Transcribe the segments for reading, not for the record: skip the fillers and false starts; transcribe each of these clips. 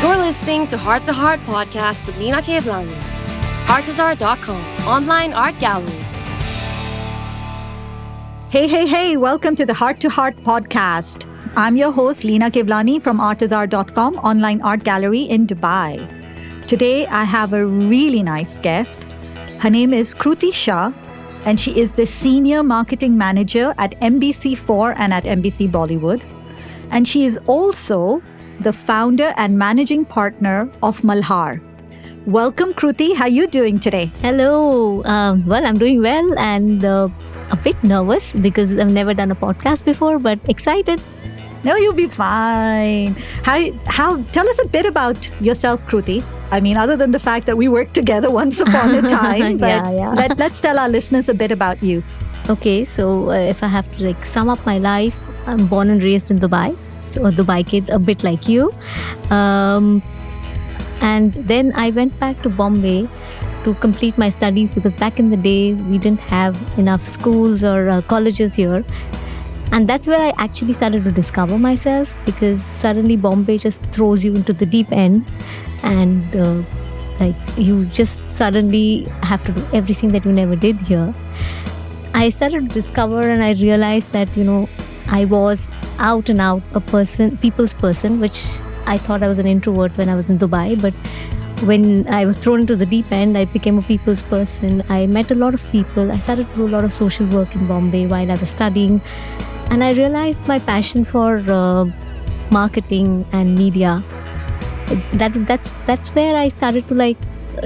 You're listening to Heart Podcast with Lina Kevlani. Artezaar.com, online art gallery. Hey, welcome to the Heart Podcast. I'm your host, Lina Kevlani from Artezaar.com, online art gallery in Dubai. Today, I have a really nice guest. Her name is Kruti Shah, and she is the Senior Marketing Manager at MBC4 and at MBC Bollywood. And she is also the founder and managing partner of Malhaar. Welcome, Kruti. How are you doing today? Hello. Well, I'm doing well and a bit nervous because I've never done a podcast before, but excited. No, you'll be fine. How? Tell us a bit about yourself, Kruti. I mean, other than the fact that we worked together once upon a time, but let's tell our listeners a bit about you. Okay, so if I have to sum up my life, I'm born and raised in Dubai. So a Dubai kid, a bit like you. And then I went back to Bombay to complete my studies because back in the day, we didn't have enough schools or colleges here. And that's where I actually started to discover myself because suddenly Bombay just throws you into the deep end and you just suddenly have to do everything that you never did here. I started to discover and I realized that, I was out and out people's person, which I thought I was an introvert when I was in Dubai. But when I was thrown into the deep end, I became a people's person. I met a lot of people. I started to do a lot of social work in Bombay while I was studying. And I realized my passion for marketing and media. That's where I started to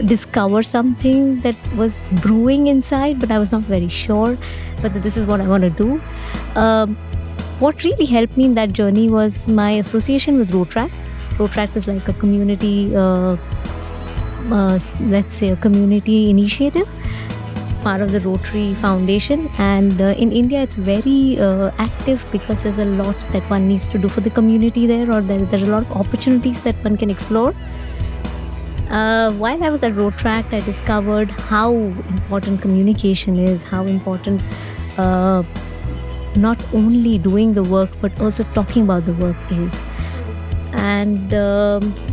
discover something that was brewing inside, but I was not very sure whether this is what I want to do. What really helped me in that journey was my association with Rotaract. Rotaract is like a community, let's say a community initiative, part of the Rotary Foundation. And in India, it's very active because there's a lot that one needs to do for the community there, or there are a lot of opportunities that one can explore. While I was at Rotaract, I discovered how important communication is, how important not only doing the work but also talking about the work is. And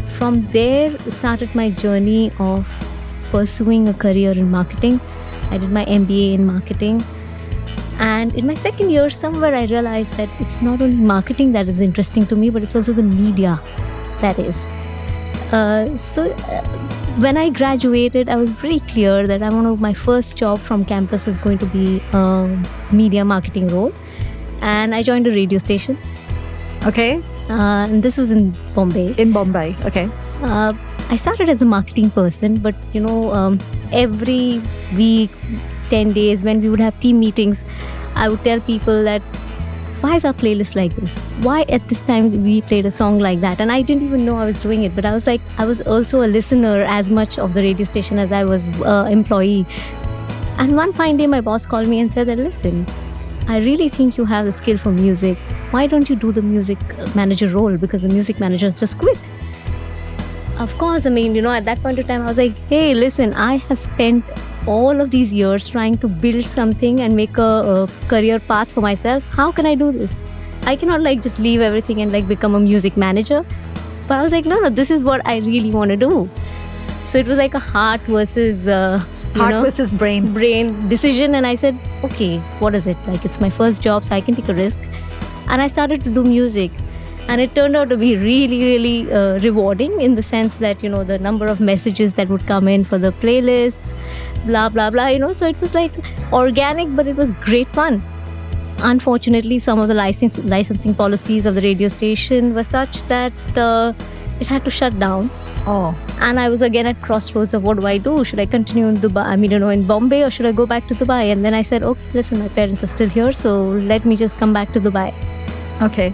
from there started my journey of pursuing a career in marketing. I did my MBA in marketing. And in my second year, somewhere I realized that it's not only marketing that is interesting to me, but it's also the media that is. When I graduated, I was very clear that my first job from campus is going to be a media marketing role. And I joined a radio station. Okay. And this was in Bombay. In Bombay, okay. I started as a marketing person, but every week, 10 days, when we would have team meetings, I would tell people that, why is our playlist like this? Why at this time we played a song like that? And I didn't even know I was doing it, but I was also a listener as much of the radio station as I was employee. And one fine day, my boss called me and said that, listen, I really think you have the skill for music. Why don't you do the music manager role? Because the music manager has just quit. Of course, at that point of time, I was like, hey, listen, I have spent all of these years trying to build something and make a career path for myself. How can I do this? I cannot just leave everything and become a music manager. But I was like, no, this is what I really want to do. So it was like a heart versus brain decision. And I said, okay, what is it? It's my first job, so I can take a risk. And I started to do music. And it turned out to be really, really rewarding in the sense that, the number of messages that would come in for the playlists, blah, blah, blah, So it was organic, but it was great fun. Unfortunately, some of the licensing policies of the radio station were such that it had to shut down. Oh. And I was again at crossroads of what do I do? Should I continue in Dubai? In Bombay, or should I go back to Dubai? And then I said, okay, listen, my parents are still here, so let me just come back to Dubai. Okay.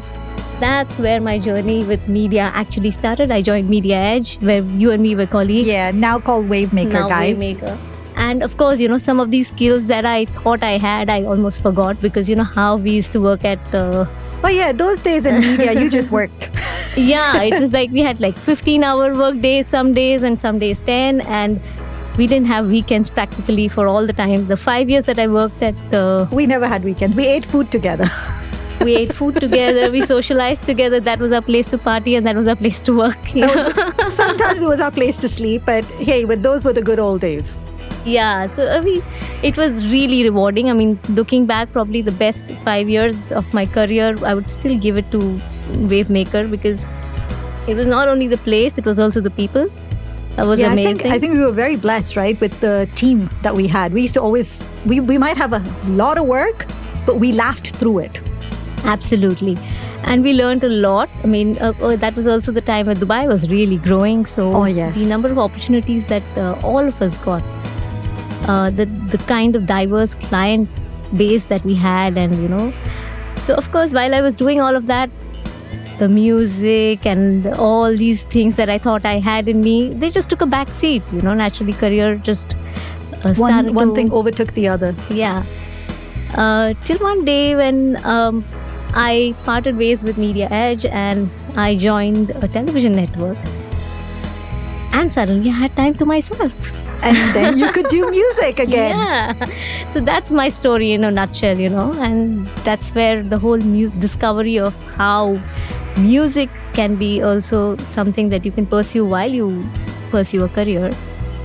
That's where my journey with media actually started. I joined Media Edge, where you and me were colleagues. Yeah, now called Wavemaker, guys. Wavemaker. And of course, some of these skills that I thought I had, I almost forgot because how we used to work at... Oh yeah, those days in media, you just worked. Yeah, it was we had 15-hour work days some days and some days 10. And we didn't have weekends practically for all the time. The 5 years that I worked at... we never had weekends. We ate food together. We ate food together, we socialized together. That was our place to party and that was our place to work. Sometimes it was our place to sleep, but hey, but those were the good old days. Yeah, so I mean, it was really rewarding. I mean, looking back, probably the best 5 years of my career, I would still give it to Wavemaker, because it was not only the place, it was also the people. That was amazing. I think we were very blessed, right, with the team that we had. We used to always, we might have a lot of work, but we laughed through it. Absolutely. And we learned a lot. I mean, that was also the time when Dubai was really growing. So the number of opportunities that all of us got, the kind of diverse client base that we had, and so of course, while I was doing all of that, the music and all these things that I thought I had in me, they just took a back seat. Naturally, career just started. One thing overtook the other. Yeah. Till one day when I parted ways with Media Edge and I joined a television network, and suddenly I had time to myself. And then you could do music again. Yeah. So that's my story in a nutshell, and that's where the whole discovery of how music can be also something that you can pursue while you pursue a career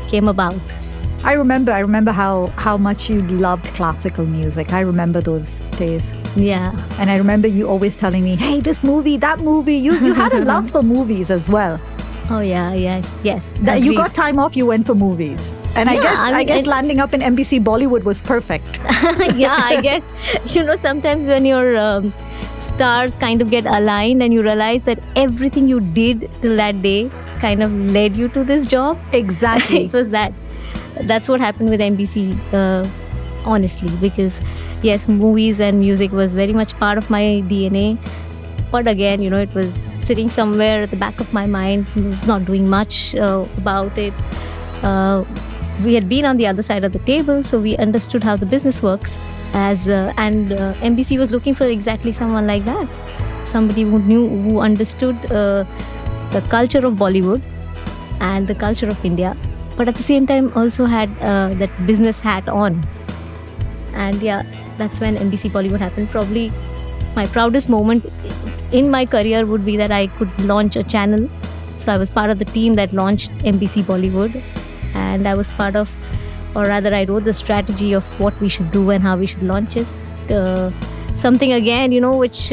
came about. I remember how much you loved classical music. I remember those days. Yeah. And I remember you always telling me, hey, this movie, that movie. You had a love for movies as well. Oh yeah, yes. That you got time off, you went for movies. And I guess landing up in NBC Bollywood was perfect. Yeah, I guess, sometimes when your stars kind of get aligned and you realize that everything you did till that day kind of led you to this job. Exactly. It was that. That's what happened with NBC, honestly, because yes, movies and music was very much part of my DNA. But again, it was sitting somewhere at the back of my mind. I was not doing much about it. We had been on the other side of the table, so we understood how the business works. And NBC was looking for exactly someone like that. Somebody who understood the culture of Bollywood and the culture of India, but at the same time also had that business hat on. And yeah, that's when NBC Bollywood happened. Probably my proudest moment in my career would be that I could launch a channel. So I was part of the team that launched NBC Bollywood, and I was part of, or rather I wrote the strategy of what we should do and how we should launch it. Something again, which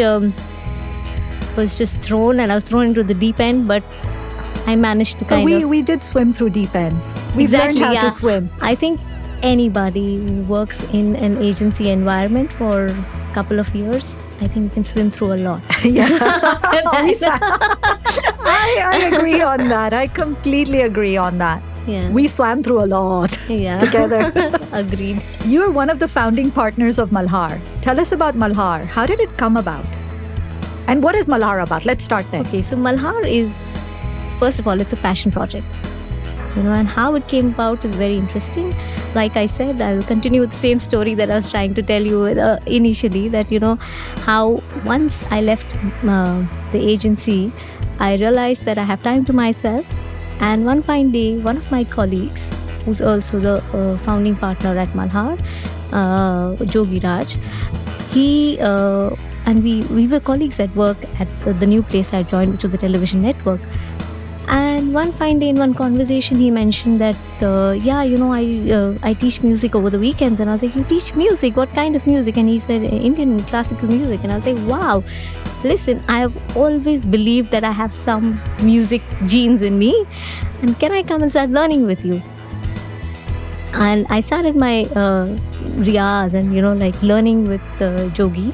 was just thrown, and I was thrown into the deep end, but I managed to we did swim through deep ends. We've learned how to swim. I think anybody who works in an agency environment for a couple of years, I think you can swim through a lot. Yeah. I agree on that. I completely agree on that. Yeah. We swam through a lot together. Agreed. You're one of the founding partners of Malhaar. Tell us about Malhaar. How did it come about? And what is Malhaar about? Let's start there. Okay, so Malhaar is, first of all, it's a passion project. And how it came about is very interesting. Like I said, I will continue with the same story that I was trying to tell you initially, that, how once I left the agency, I realized that I have time to myself. And one fine day, one of my colleagues, who's also the founding partner at Malhaar, Jogi Raj, he and we were colleagues at work at the new place I joined, which was a television network. And one fine day in one conversation, he mentioned that, I teach music over the weekends. And I was like, you teach music? What kind of music? And he said, Indian classical music. And I was like, wow, listen, I have always believed that I have some music genes in me. And can I come and start learning with you? And I started my riyaz and, learning with Jogi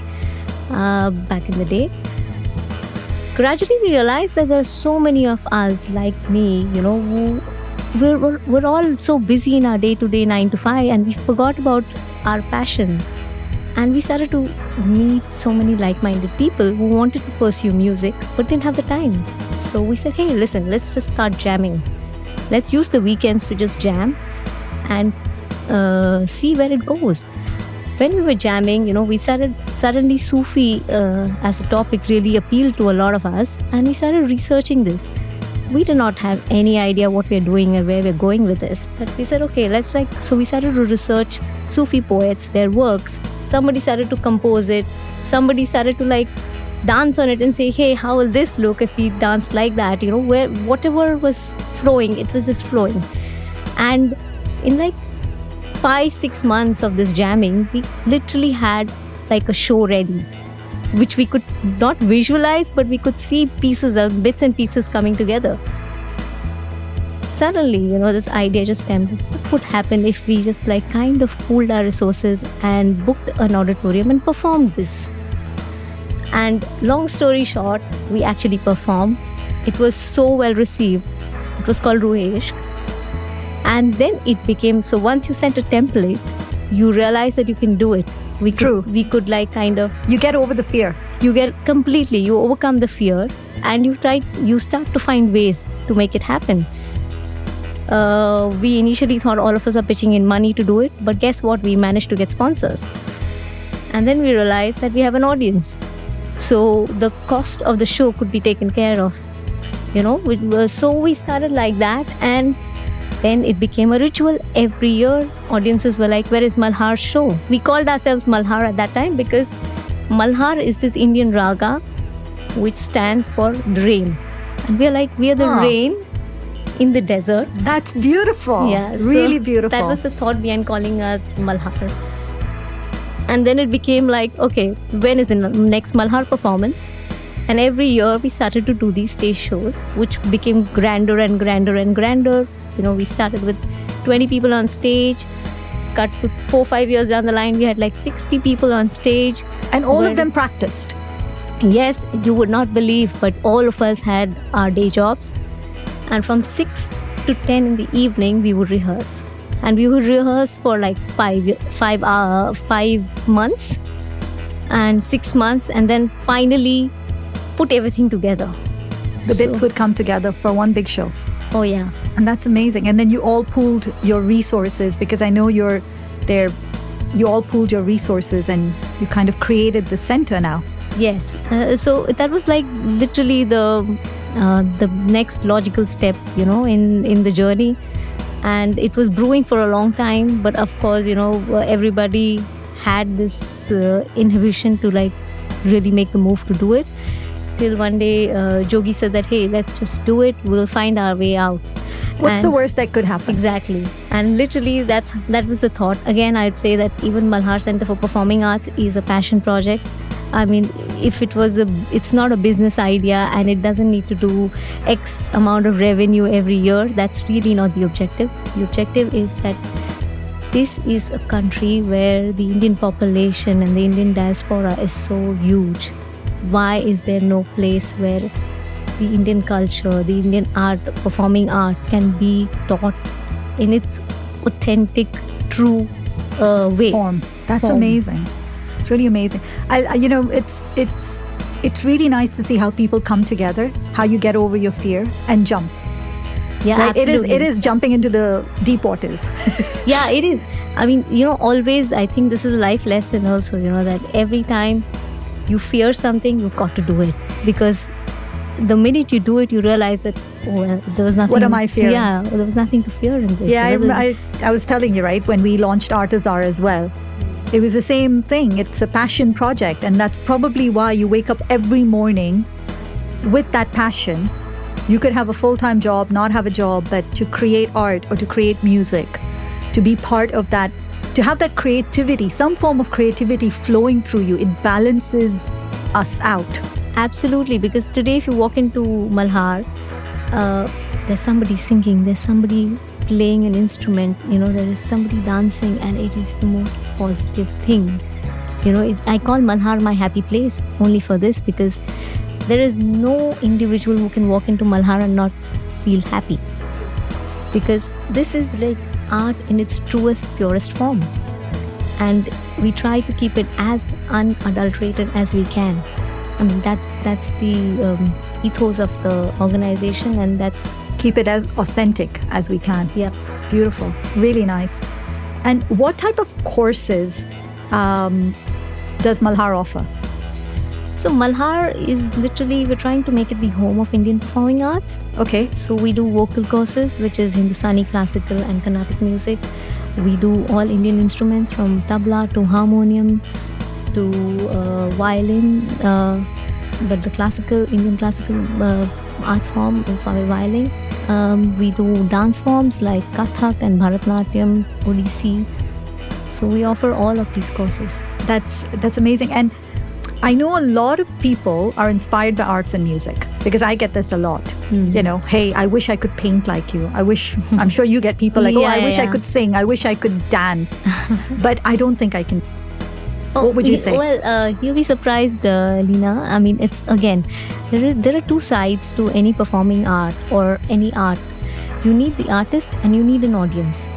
back in the day. Gradually, we realized that there are so many of us like me, who we're all so busy in our day-to-day 9 to 5, and we forgot about our passion. And we started to meet so many like-minded people who wanted to pursue music but didn't have the time. So we said, hey, listen, let's just start jamming. Let's use the weekends to just jam and see where it goes. When we were jamming, we started, suddenly Sufi as a topic really appealed to a lot of us, and we started researching this. We did not have any idea what we're doing and where we're going with this. But we said, okay, so we started to research Sufi poets, their works. Somebody started to compose it. Somebody started to dance on it and say, hey, how will this look if we danced like that? Where whatever was flowing, it was just flowing. And in like 5-6 months of this jamming, we literally had like a show ready, which we could not visualize, but we could see pieces of bits and pieces coming together. Suddenly, this idea just came. What would happen if we just like kind of pooled our resources and booked an auditorium and performed this? And long story short, we actually performed. It was so well received. It was called Ruhesh. And then it became, so once you sent a template, you realize that you can do it. We could like kind of... You get over the fear. You overcome the fear, and you start to find ways to make it happen. We initially thought all of us are pitching in money to do it, but guess what? We managed to get sponsors. And then we realized that we have an audience. So the cost of the show could be taken care of. So we started like that, and then it became a ritual. Every year, audiences were like, where is Malhar's show? We called ourselves Malhar at that time because Malhar is this Indian raga which stands for rain. And we are like, we are the rain in the desert. That's beautiful. Yeah, really beautiful. That was the thought behind calling us Malhar. And then it became like, okay, when is the next Malhar performance? And every year we started to do these stage shows, which became grander and grander and grander. We started with 20 people on stage. Cut to 4-5 years down the line, we had like 60 people on stage. And all of them practiced? Yes, you would not believe, but all of us had our day jobs. And from 6 to 10 in the evening, we would rehearse. And we would rehearse for like 5 months and 6 months, and then finally put everything together. The bits would come together for one big show. Oh yeah. And that's amazing. And then you all pooled your resources, because I know you're there. You all pooled your resources and you kind of created the center now. Yes. So that was like literally the next logical step, in the journey. And it was brewing for a long time. But of course, everybody had this inhibition to like really make the move to do it. Till one day, Jogi said that, hey, let's just do it. We'll find our way out. What's the worst that could happen? Exactly. And literally, that was the thought. Again, I'd say that even Malhaar Centre for Performing Arts is a passion project. I mean, if it's not a business idea and it doesn't need to do X amount of revenue every year, that's really not the objective. The objective is that this is a country where the Indian population and the Indian diaspora is so huge. Why is there no place where the Indian culture, the Indian art, performing art can be taught in its authentic, true way? Form. That's amazing. It's really amazing. It's really nice to see how people come together, how you get over your fear and jump. Yeah, right? absolutely. It is jumping into the deep waters. Yeah, it is. I mean, always, I think this is a life lesson also, that every time you fear something, you've got to do it. Because the minute you do it, you realize that, there was nothing. What am I fearing? Yeah, there was nothing to fear in this. Yeah, I was telling you, right, when we launched Artezaar as well, it was the same thing. It's a passion project. And that's probably why you wake up every morning with that passion. You could have a full-time job, not have a job, but to create art or to create music, to be part of that, to have that creativity, some form of creativity flowing through you, it balances us out. Absolutely, because today if you walk into Malhar, there's somebody singing, there's somebody playing an instrument, there is somebody dancing, and it is the most positive thing. I call Malhar my happy place only for this, because there is no individual who can walk into Malhar and not feel happy. Because this is like art in its truest, purest form. And we try to keep it as unadulterated as we can. I mean, that's the ethos of the organization, and that's... Keep it as authentic as we can. Yeah. Beautiful. Really nice. And what type of courses does Malhar offer? So Malhar is literally, we're trying to make it the home of Indian performing arts. Okay. So we do vocal courses, which is Hindustani classical and Carnatic music. We do all Indian instruments from tabla to harmonium to violin, but the Indian classical art form of violin. We do dance forms like Kathak and Bharatnatyam, Odissi. So we offer all of these courses. That's amazing. And I know a lot of people are inspired by arts and music, because I get this a lot. You know, hey, I wish I could paint like you. I'm sure you get people like, I wish I could sing. I wish I could dance. But I don't think I can. What would you say? Well, you'll be surprised, Leena. I mean, it's, again, there are two sides to any performing art or any art. You need the artist and you need an audience.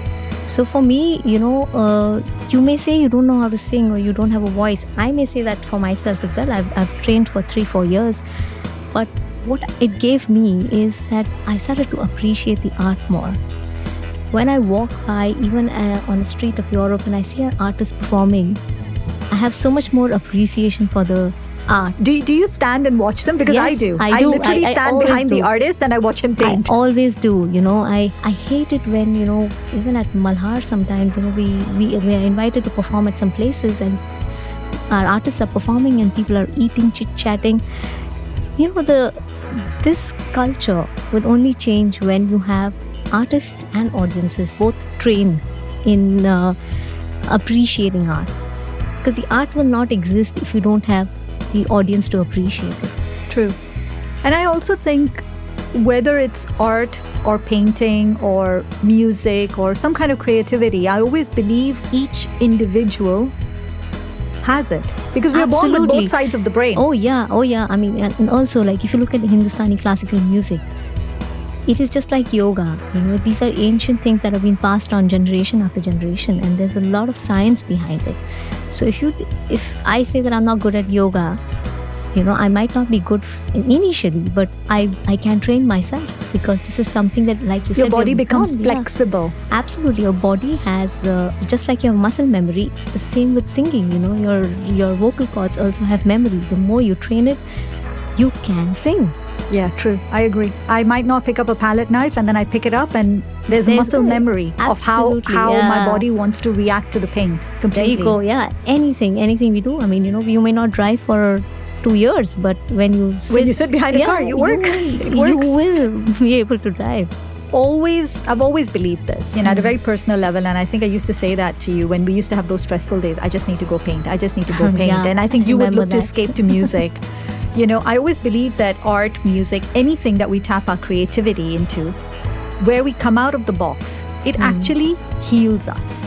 So for me, you may say you don't know how to sing or you don't have a voice. I may say that for myself as well. I've trained for 3-4 years. But what it gave me is that I started to appreciate the art more. When I walk by, even on the street of Europe, and I see an artist performing, I have so much more appreciation for the art. Do you stand and watch them? Because yes, I do. I literally stand behind the artist and I watch him paint. I always do. I hate it when, even at Malhaar sometimes, we are invited to perform at some places and our artists are performing and people are eating, chit-chatting. This culture will only change when you have artists and audiences both trained in appreciating art. Because the art will not exist if you don't have the audience to appreciate it. True. And I also think whether it's art or painting or music or some kind of creativity, I always believe each individual has it. Because we are born with both sides of the brain. Oh yeah. I mean, and also, like, if you look at Hindustani classical music, it is just like yoga. These are ancient things that have been passed on generation after generation, and there's a lot of science behind it. So if I say that I'm not good at yoga, I might not be good initially, but I can train myself, because this is something that, like you said, your body becomes flexible. Yeah. Absolutely. Your body has, just like your muscle memory, it's the same with singing. Your vocal cords also have memory. The more you train it, you can sing. Yeah, true. I agree. I might not pick up a palette knife and then I pick it up and there's muscle memory of how my body wants to react to the paint completely. There you go. Yeah. Anything we do. I mean, you may not drive for 2 years, but when you sit behind a car, you work. You will be able to drive. I've always believed this, at a very personal level. And I think I used to say that to you when we used to have those stressful days. I just need to go paint. I just need to go paint. And I think you would look to escape to music. I always believe that art, music, anything that we tap our creativity into, where we come out of the box, it actually heals us.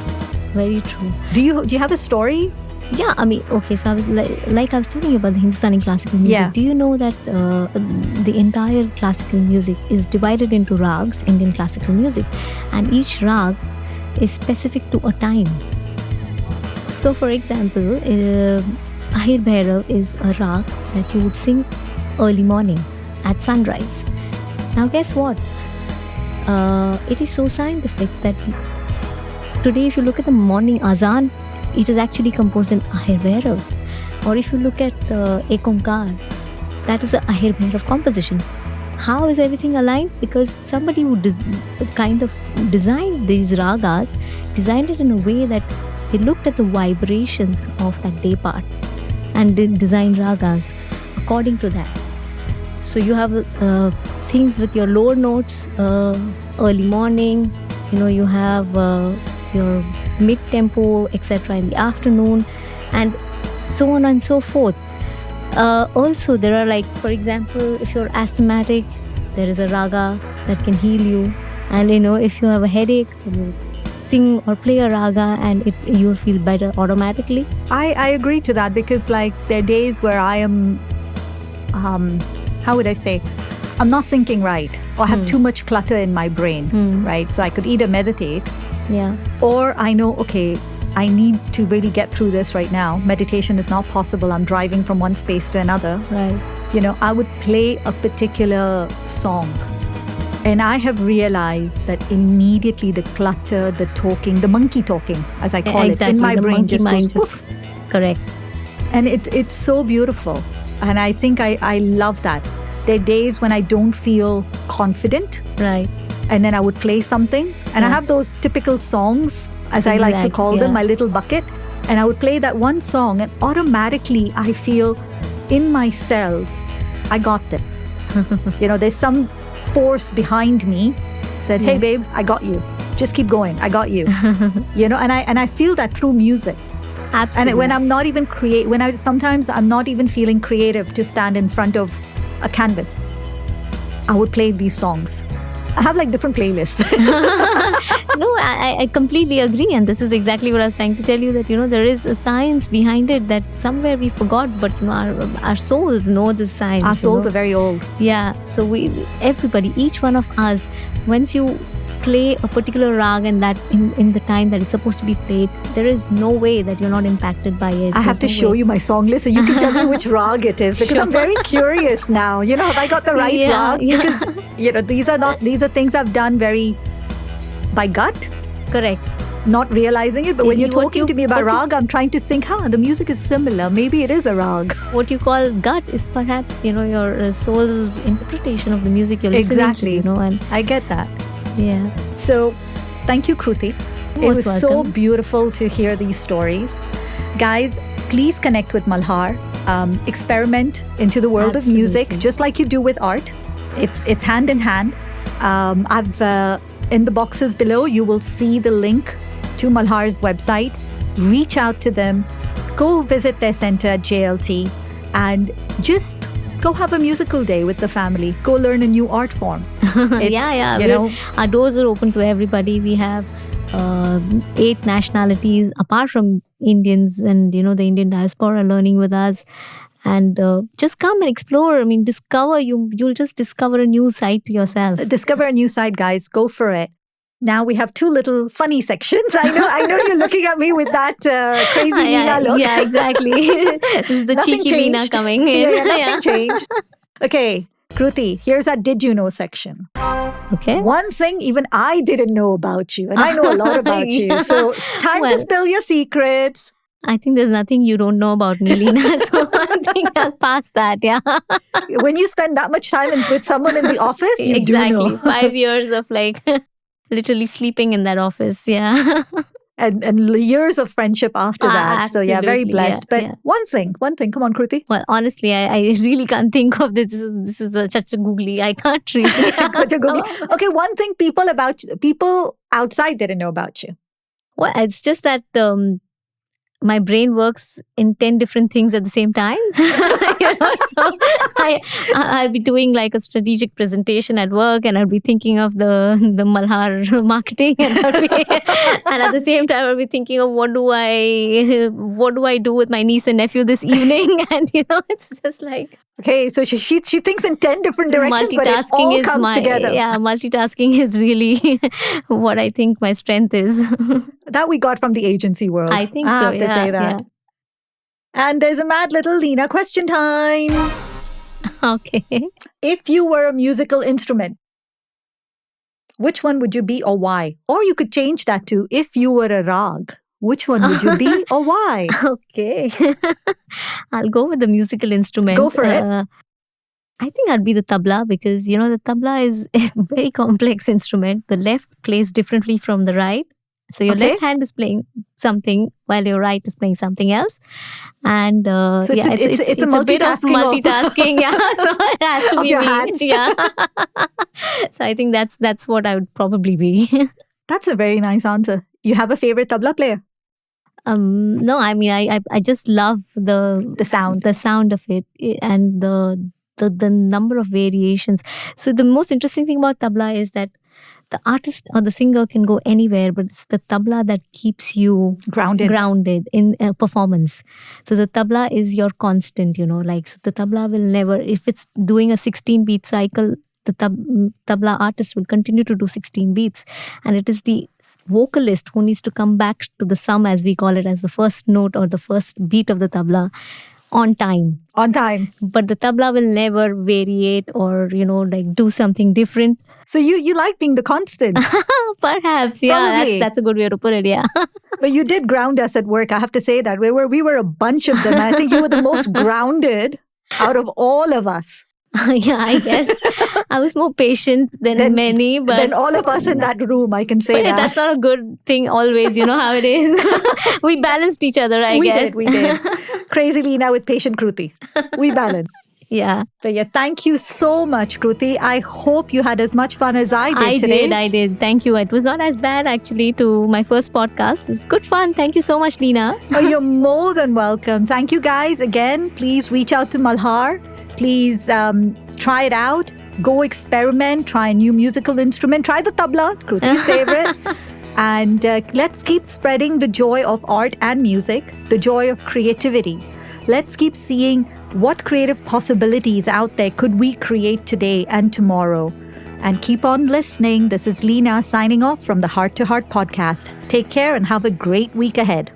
Very true. Do you have a story? Yeah, I mean, okay, so I was like I was telling you about the Hindustani classical music. Yeah. Do you know that the entire classical music is divided into rags, Indian classical music, and each rag is specific to a time. So, for example, Ahir Bhairav is a rag that you would sing early morning at sunrise. Now guess what? It is so scientific that today if you look at the morning azan, it is actually composed in Ahir Bhairav. Or if you look at Ekonkar, that is a Ahir Bhairav composition. How is everything aligned? Because somebody who kind of designed these ragas, designed it in a way that they looked at the vibrations of that day part and did design ragas according to that. So you have things with your lower notes, early morning, you have your mid-tempo, etc. in the afternoon, and so on and so forth. Also, there are, like, for example, if you're asthmatic, there is a raga that can heal you. And, if you have a headache, you sing or play a raga and you'll feel better automatically. I agree to that, because, like, there are days where I am, how would I say, I'm not thinking right, or have too much clutter in my brain, right? So I could either meditate, or I know, okay, I need to really get through this right now. Meditation is not possible. I'm driving from one space to another. Right. I would play a particular song. And I have realized that immediately the clutter, the talking, the monkey talking, as I call it, in my brain just goes poof. Correct. And it's so beautiful. And I think I love that. There are days when I don't feel confident. Right. And then I would play something. And I have those typical songs, as I like to call them, my little bucket. And I would play that one song and automatically I feel in my cells, I got them. There's some force behind me said, hey, babe, I got you. Just keep going. I got you. And I feel that through music. Absolutely. And when I'm not even sometimes I'm not even feeling creative to stand in front of a canvas, I would play these songs. I have like different playlists. No, I completely agree. And this is exactly what I was trying to tell you, that, there is a science behind it that somewhere we forgot, but, our souls know this science. Our souls are very old. Yeah. So everybody, each one of us, once you play a particular rag and that in the time that it's supposed to be played, there is no way that you're not impacted by it. I have to show you my song list so you can tell me which rag it is, because I'm very curious now. Have I got the right rags? Because these are things I've done very by gut. Correct. Not realizing it, but when you're talking to me about rag, I'm trying to think, the music is similar. Maybe it is a rag. What you call gut is perhaps, your soul's interpretation of the music you're listening to. And I get that. Yeah. So, thank you, Kruti. It was so beautiful to hear these stories. Guys, please connect with Malhaar. Experiment into the world of music, just like you do with art. It's hand in hand. In the boxes below, you will see the link to Malhaar's website. Reach out to them. Go visit their center at JLT and just go have a musical day with the family. Go learn a new art form. Our doors are open to everybody. We have 8 nationalities apart from Indians, and the Indian diaspora learning with us. And just come and explore. I mean, discover. You'll just discover a new side to yourself. Discover a new side, guys. Go for it. Now we have 2 little funny sections. I know you're looking at me with that crazy Leena look. Yeah, exactly. This is the cheeky Leena coming in. Nothing changed. Okay, Kruti, here's our Did You Know section. Okay. One thing even I didn't know about you, and I know a lot about you. So it's time to spill your secrets. I think there's nothing you don't know about me, Leena. So I think I'll pass that, yeah. When you spend that much time with someone in the office, you do know. 5 years of literally sleeping in that office, yeah. And years of friendship after that. Absolutely, so very blessed. But one thing, come on, Kruti. Well, honestly, I really can't think of this. This is the chacha googly. I can't really. Okay, one thing people outside didn't know about you. Well, it's just that my brain works in 10 different things at the same time. So I'll be doing a strategic presentation at work, and I'll be thinking of the Malhaar marketing, and at the same time I'll be thinking of what do I do with my niece and nephew this evening, and it's just okay, so she thinks in 10 different directions, but it all comes together. Yeah, multitasking is really what I think my strength is. That we got from the agency world. I think so. I have to say that. Yeah. And there's a mad little Leena question time. Okay. If you were a musical instrument, which one would you be or why? Or you could change that to, if you were a rag, which one would you be or why? Okay. I'll go with the musical instrument. Go for it. I think I'd be the tabla, because, the tabla is a very complex instrument. The left plays differently from the right. So your left hand is playing something while your right is playing something else. And so it's a bit of multitasking. Yeah, so it has to be your me. hands. Yeah. So I think that's what I would probably be. That's a very nice answer. You have a favorite tabla player? No, I mean I just love the sound of it, and the number of variations. So the most interesting thing about tabla is that the artist or the singer can go anywhere, but it's the tabla that keeps you grounded in a performance. So the tabla is your constant, so the tabla will never, if it's doing a 16-beat cycle, the tabla artist will continue to do 16 beats. And it is the vocalist who needs to come back to the sum, as we call it, as the first note or the first beat of the tabla on time. But the tabla will never variate or, do something different. So you like being the constant? Perhaps, yeah. That's a good way to put it, yeah. But you did ground us at work, I have to say that. We were a bunch of them. I think you were the most grounded out of all of us. Yeah, I guess. I was more patient than many. But than all of us in that room, I can say that. That's not a good thing always, you know how it is. We balanced each other, I guess. We did. Crazy Leena with patient Kruti. We balance. Yeah. But yeah, thank you so much, Kruti. I hope you had as much fun as I did today. I did. Thank you. It was not as bad actually to my first podcast. It was good fun. Thank you so much, Leena. Oh, you're more than welcome. Thank you guys again. Please reach out to Malhaar. Please try it out. Go experiment. Try a new musical instrument. Try the tabla, Kruti's favorite. And let's keep spreading the joy of art and music, the joy of creativity. Let's keep seeing what creative possibilities out there could we create today and tomorrow. And keep on listening. This is Leena signing off from the Heart to Heart podcast. Take care and have a great week ahead.